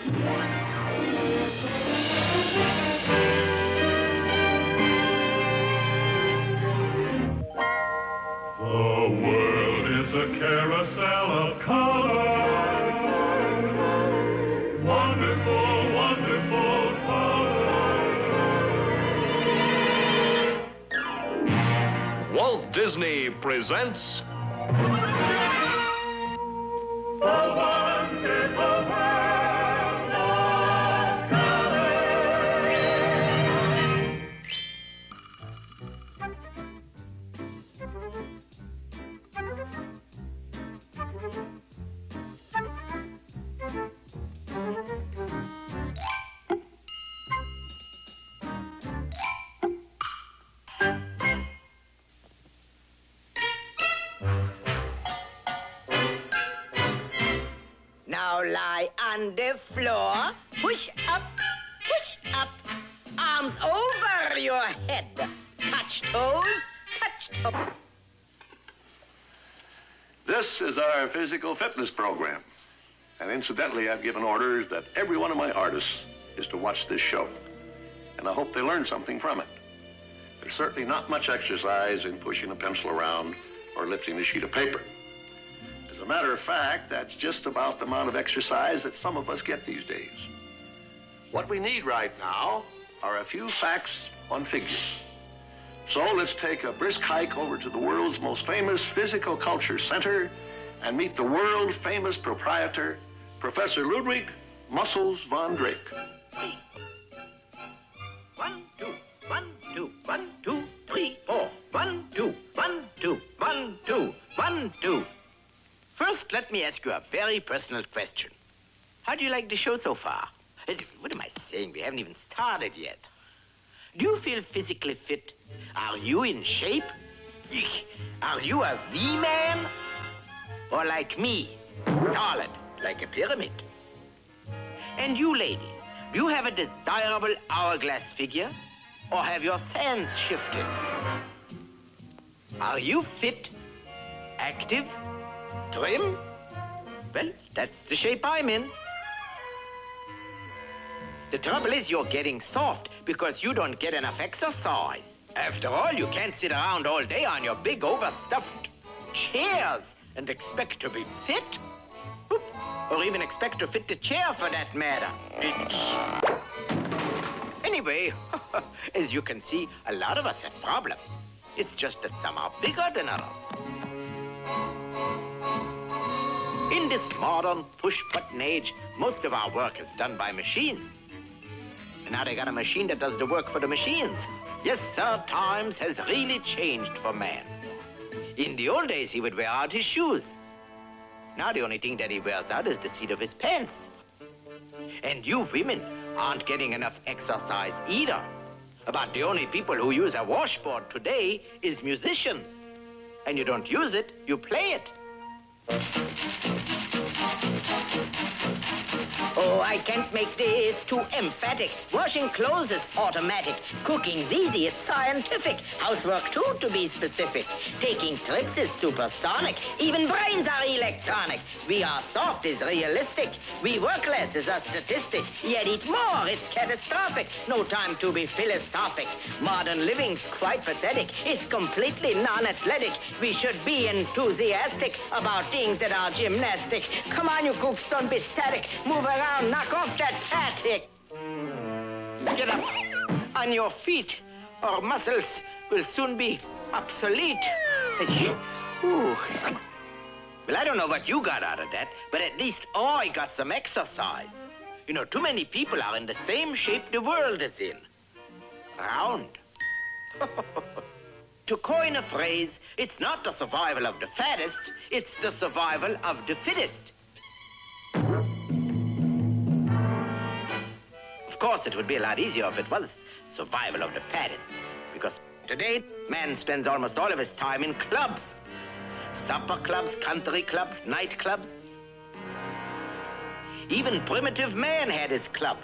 The world is a carousel of color. Wonderful, wonderful color. Walt Disney presents The wonderful world of color. Now lie on the floor. Push up, arms over your head. Touch toes, touch toes. This is our physical fitness program. And incidentally, I've given orders that every one of my artists is to watch this show. And I hope they learn something from it. There's certainly not much exercise in pushing a pencil around or lifting a sheet of paper. As a matter of fact, that's just about the amount of exercise that some of us get these days. What we need right now are a few facts on figures. So let's take a brisk hike over to the world's most famous physical culture center and meet the world-famous proprietor, Professor Ludwig Muscles von Drake. 1, 2, 1, 2, 1, 2, 3, 4. 1, 2, 1, 2, 1, 2, 1, 2. First, let me ask you a very personal question. How do you like the show so far? What am I saying? We haven't even started yet. Do you feel physically fit? Are you in shape? Eek. Are you a V-man? Or like me, solid, like a pyramid? And you ladies, do you have a desirable hourglass figure? Or have your sands shifted? Are you fit, active, trim? Well, that's the shape I'm in. The trouble is you're getting soft because you don't get enough exercise. After all, you can't sit around all day on your big overstuffed chairs and expect to be fit. Oops. Or even expect to fit the chair for that matter. Anyway, as you can see, a lot of us have problems. It's just that some are bigger than others. In this modern push-button age, most of our work is done by machines. And now they got a machine that does the work for the machines. Yes, sir, times has really changed for man. In the old days, he would wear out his shoes. Now the only thing that he wears out is the seat of his pants. And you women aren't getting enough exercise either. About the only people who use a washboard today is musicians. And you don't use it, you play it. Oh, I can't make this too emphatic. Washing clothes is automatic. Cooking's easy, it's scientific. Housework too, to be specific. Taking trips is supersonic. Even brains are electronic. We are soft is realistic. We work less is a statistic. Yet eat more, it's catastrophic. No time to be philosophic. Modern living's quite pathetic. It's completely non-athletic. We should be enthusiastic about things that are gymnastic. Come on, you cooks, don't be static. Move around, knock off that static. Get up on your feet, or muscles will soon be obsolete. Ooh. Well, I don't know what you got out of that, but at least I got some exercise. You know, too many people are in the same shape the world is in. Round. To coin a phrase, it's not the survival of the fattest, it's the survival of the fittest. Of course, it would be a lot easier if it was survival of the fattest, because today, man spends almost all of his time in clubs. Supper clubs, country clubs, nightclubs. Even primitive man had his club,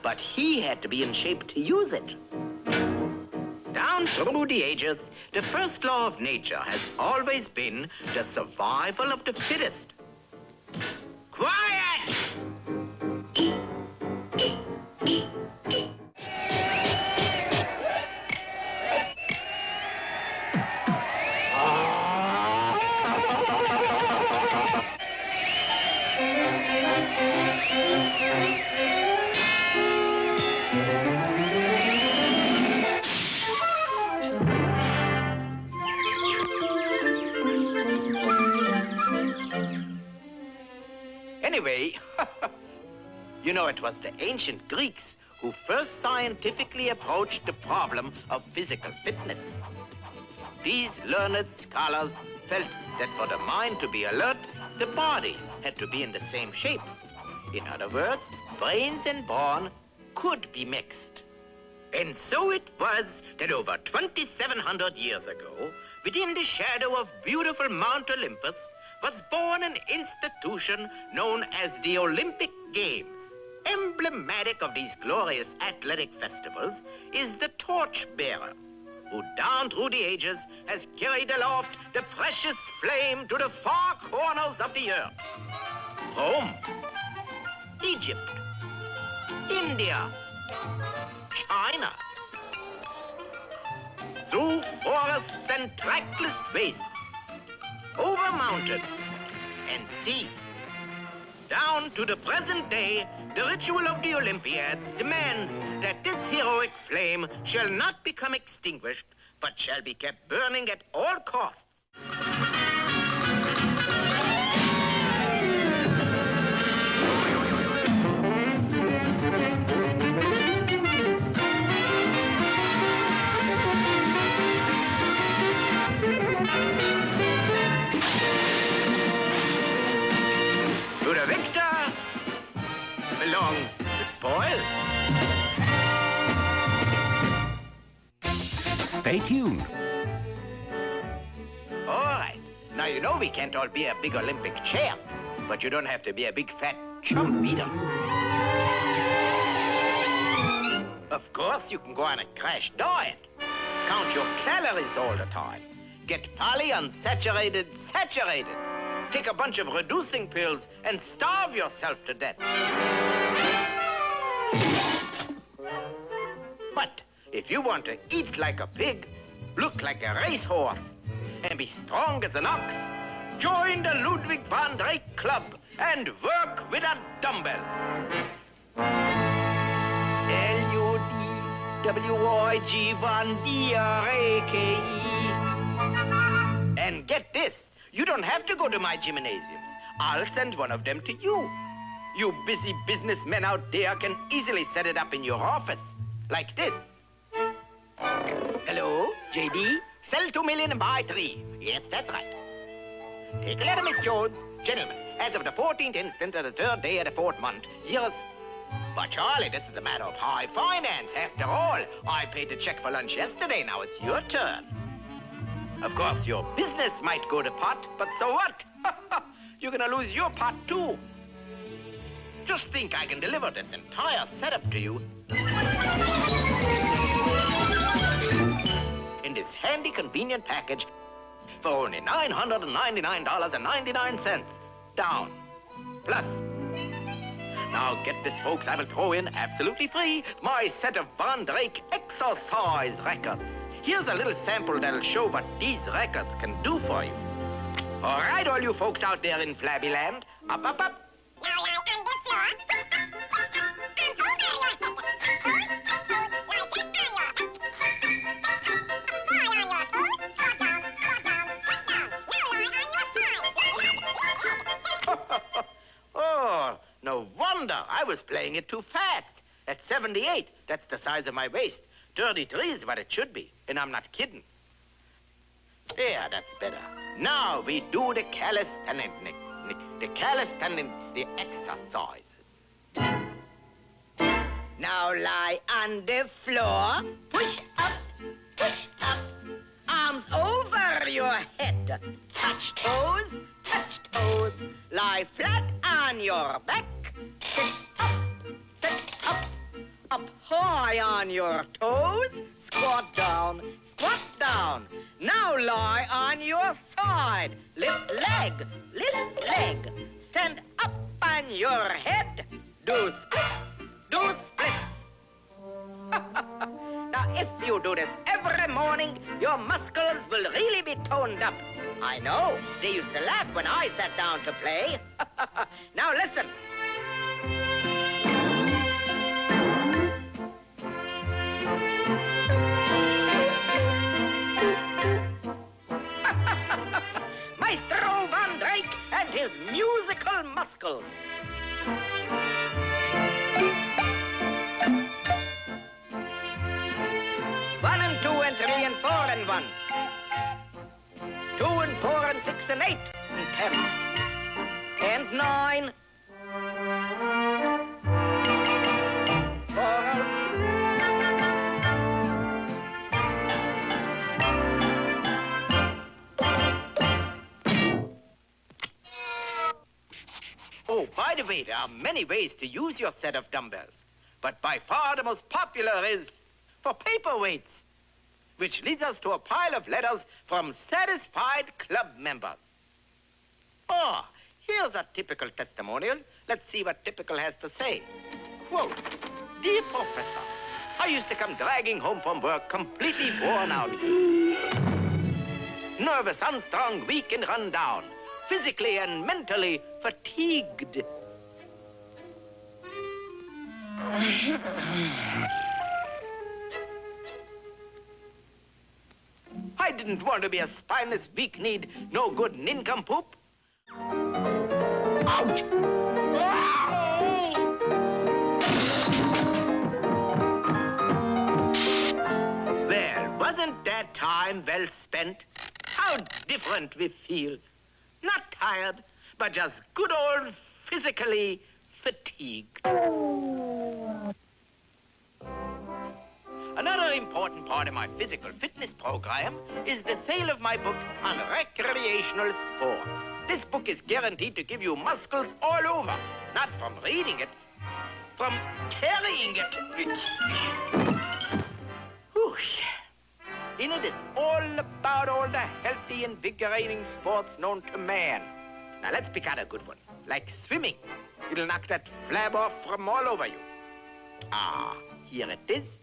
but he had to be in shape to use it. Down through the ages, the first law of nature has always been the survival of the fittest. Quiet! Anyway, you know, it was the ancient Greeks who first scientifically approached the problem of physical fitness. These learned scholars felt that for the mind to be alert, the body had to be in the same shape. In other words, brains and brawn could be mixed. And so it was that over 2,700 years ago, within the shadow of beautiful Mount Olympus, was born an institution known as the Olympic Games. Emblematic of these glorious athletic festivals is the torchbearer, who down through the ages has carried aloft the precious flame to the far corners of the earth. Rome, Egypt, India, China. Through forests and trackless wastes, over mountains and sea, down to the present day, the ritual of the Olympiads demands that this heroic flame shall not become extinguished, but shall be kept burning at all costs. To the victor belongs the spoil. Stay tuned. All right. Now, you know we can't all be a big Olympic chair, but you don't have to be a big fat chump either. Of course, you can go on a crash diet. Count your calories all the time. Get polyunsaturated saturated. Take a bunch of reducing pills and starve yourself to death. But if you want to eat like a pig, look like a racehorse, and be strong as an ox, join the Ludwig Von Drake Club and work with a dumbbell. Ludwig Von Drake. And get this. You don't have to go to my gymnasiums. I'll send one of them to you. You busy businessmen out there can easily set it up in your office. Like this. Hello, JB? Sell 2 million and buy 3. Yes, that's right. Take a letter, Miss Jones. Gentlemen, as of the 14th instant of the 3rd day of the 4th month, here's... But Charlie, this is a matter of high finance. After all, I paid the check for lunch yesterday. Now it's your turn. Of course, your business might go to pot, but so what? You're gonna lose your pot, too. Just think I can deliver this entire setup to you in this handy, convenient package for only $999.99 down. Plus, now get this, folks, I will throw in absolutely free my set of Von Drake exercise records. Here's a little sample that'll show what these records can do for you. All right, all you folks out there in Flabby Land, up, up, up. Now lie on the floor. And over your head. Lie back on your back. Lie on your toes. Go down, go down, go down. Now lie on your side. Oh, no wonder I was playing it too fast. At 78, that's the size of my waist. 33 is what it should be, and I'm not kidding. Yeah, that's better. Now we do the calisthenics, the exercises. Now lie on the floor. Push up, arms over your head. Touch toes, lie flat on your back. Sit up, up high on your toes. Squat down. Now lie on your side. Lift leg. Stand up on your head. Do splits. Now, if you do this every morning, your muscles will really be toned up. I know. They used to laugh when I sat down to play. Now, listen. One and two and three and four and one. 2 and 4 and 6 and 8 and 10 and 9. Oh, by the way, there are many ways to use your set of dumbbells, but by far the most popular is for paperweights, which leads us to a pile of letters from satisfied club members. Oh, here's a typical testimonial. Let's see what typical has to say. Quote, "Dear Professor, I used to come dragging home from work completely worn out. Nervous, unstrung, weak, and run down. Physically and mentally fatigued. I didn't want to be a spineless, weak-kneed, no-good nincompoop. Ouch! Well, wasn't that time well spent? How different we feel. Not tired, but just good old physically fatigued. Another important part of my physical fitness program is the sale of my book on recreational sports. This book is guaranteed to give you muscles all over, not from reading it, from carrying it. Whew. In it is all about all the healthy, invigorating sports known to man. Now let's pick out a good one, like swimming. It'll knock that flab off from all over you. Ah, here it is.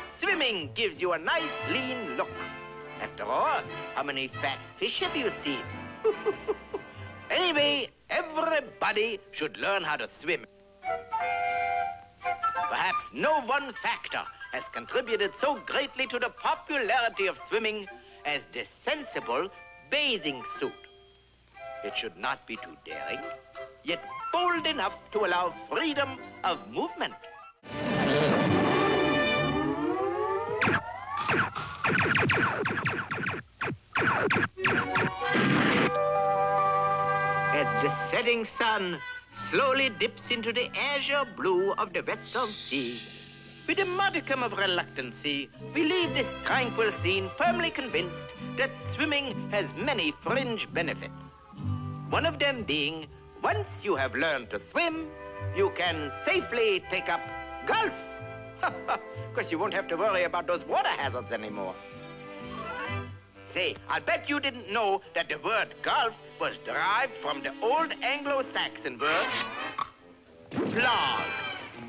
Swimming gives you a nice, lean look. After all, how many fat fish have you seen? Anyway, everybody should learn how to swim. Perhaps no one factor has contributed so greatly to the popularity of swimming as the sensible bathing suit. It should not be too daring, yet bold enough to allow freedom of movement. As the setting sun slowly dips into the azure blue of the western sea, with a modicum of reluctancy, we leave this tranquil scene firmly convinced that swimming has many fringe benefits. One of them being, once you have learned to swim, you can safely take up golf. Because you won't have to worry about those water hazards anymore. Say, I'll bet you didn't know that the word golf was derived from the old Anglo-Saxon word flog,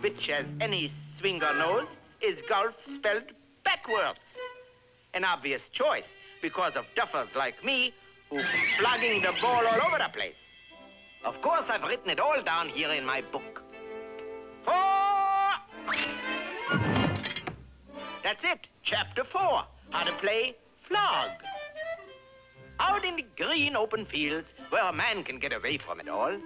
which, as any swinger knows, is golf spelled backwards. An obvious choice because of duffers like me who flogging the ball all over the place. Of course, I've written it all down here in my book. 4! That's it, chapter 4, how to play flog. Out in the green open fields where a man can get away from it all.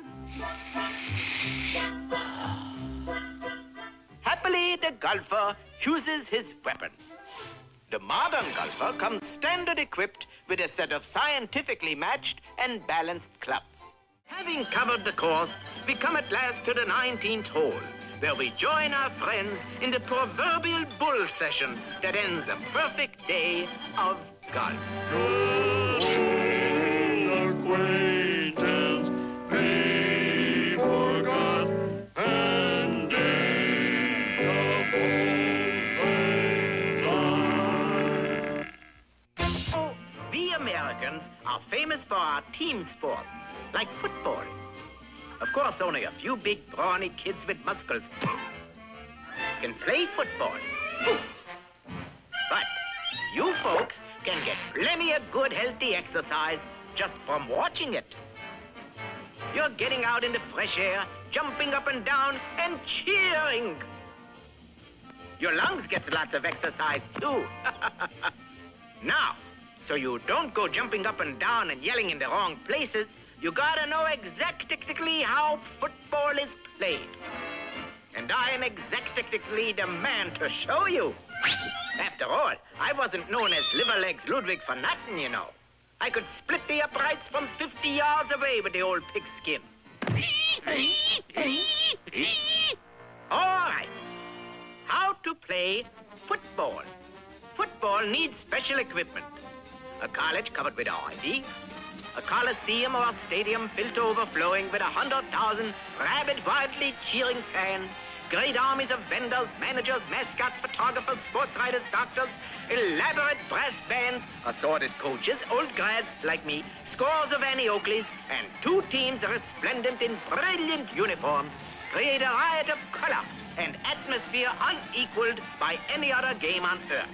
Happily, the golfer chooses his weapon. The modern golfer comes standard equipped with a set of scientifically matched and balanced clubs. Having covered the course, we come at last to the 19th hole, where we join our friends in the proverbial bull session that ends a perfect day of golf. Acquaintance be forgot, and days of old lang syne. Oh, we Americans are famous for our team sports, like football. Of course, only a few big, brawny kids with muscles can play football. But you folks can get plenty of good, healthy exercise just from watching it. You're getting out in the fresh air, jumping up and down, and cheering. Your lungs gets lots of exercise, too. Now, so you don't go jumping up and down and yelling in the wrong places, you gotta know exactly how football is played. And I am exactly the man to show you. After all, I wasn't known as Liverlegs Ludwig for nothing, you know. I could split the uprights from 50 yards away with the old pigskin. All right. How to play football. Football needs special equipment. A college covered with ivy, a coliseum or a stadium filled to overflowing with 100,000 rabid, wildly cheering fans, great armies of vendors, managers, mascots, photographers, sports writers, doctors, elaborate brass bands, assorted coaches, old grads like me, scores of Annie Oakleys, and 2 teams resplendent in brilliant uniforms create a riot of color and atmosphere unequaled by any other game on earth.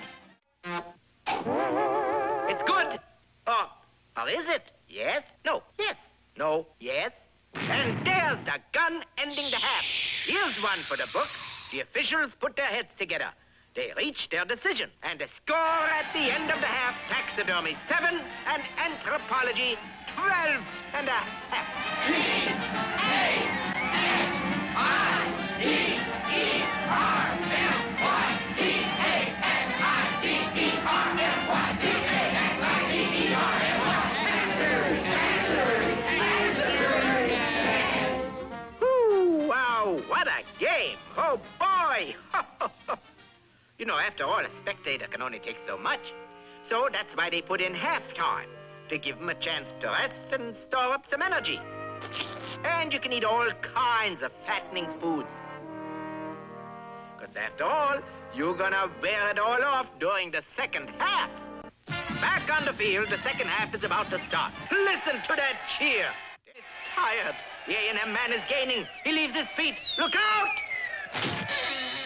It's good. Or is it? Yes? No. Yes? No. Yes? And there's the gun ending the half. Here's one for the books. The officials put their heads together. They reach their decision. And the score at the end of the half, taxidermy 7 and anthropology 12 and a half. What a game! Oh, boy! You know, after all, a spectator can only take so much. So that's why they put in halftime, to give them a chance to rest and store up some energy. And you can eat all kinds of fattening foods. Because after all, you're gonna wear it all off during the second half. Back on the field, the second half is about to start. Listen to that cheer. It's tired. The A&M man is gaining. He leaves his feet. Look out!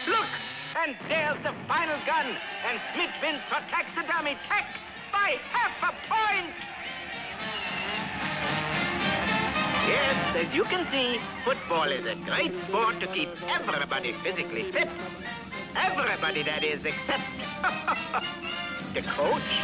Look! And there's the final gun. And Smith wins for taxidermy tech by half a point. Yes, as you can see, football is a great sport to keep everybody physically fit. Everybody, that is, except the coach.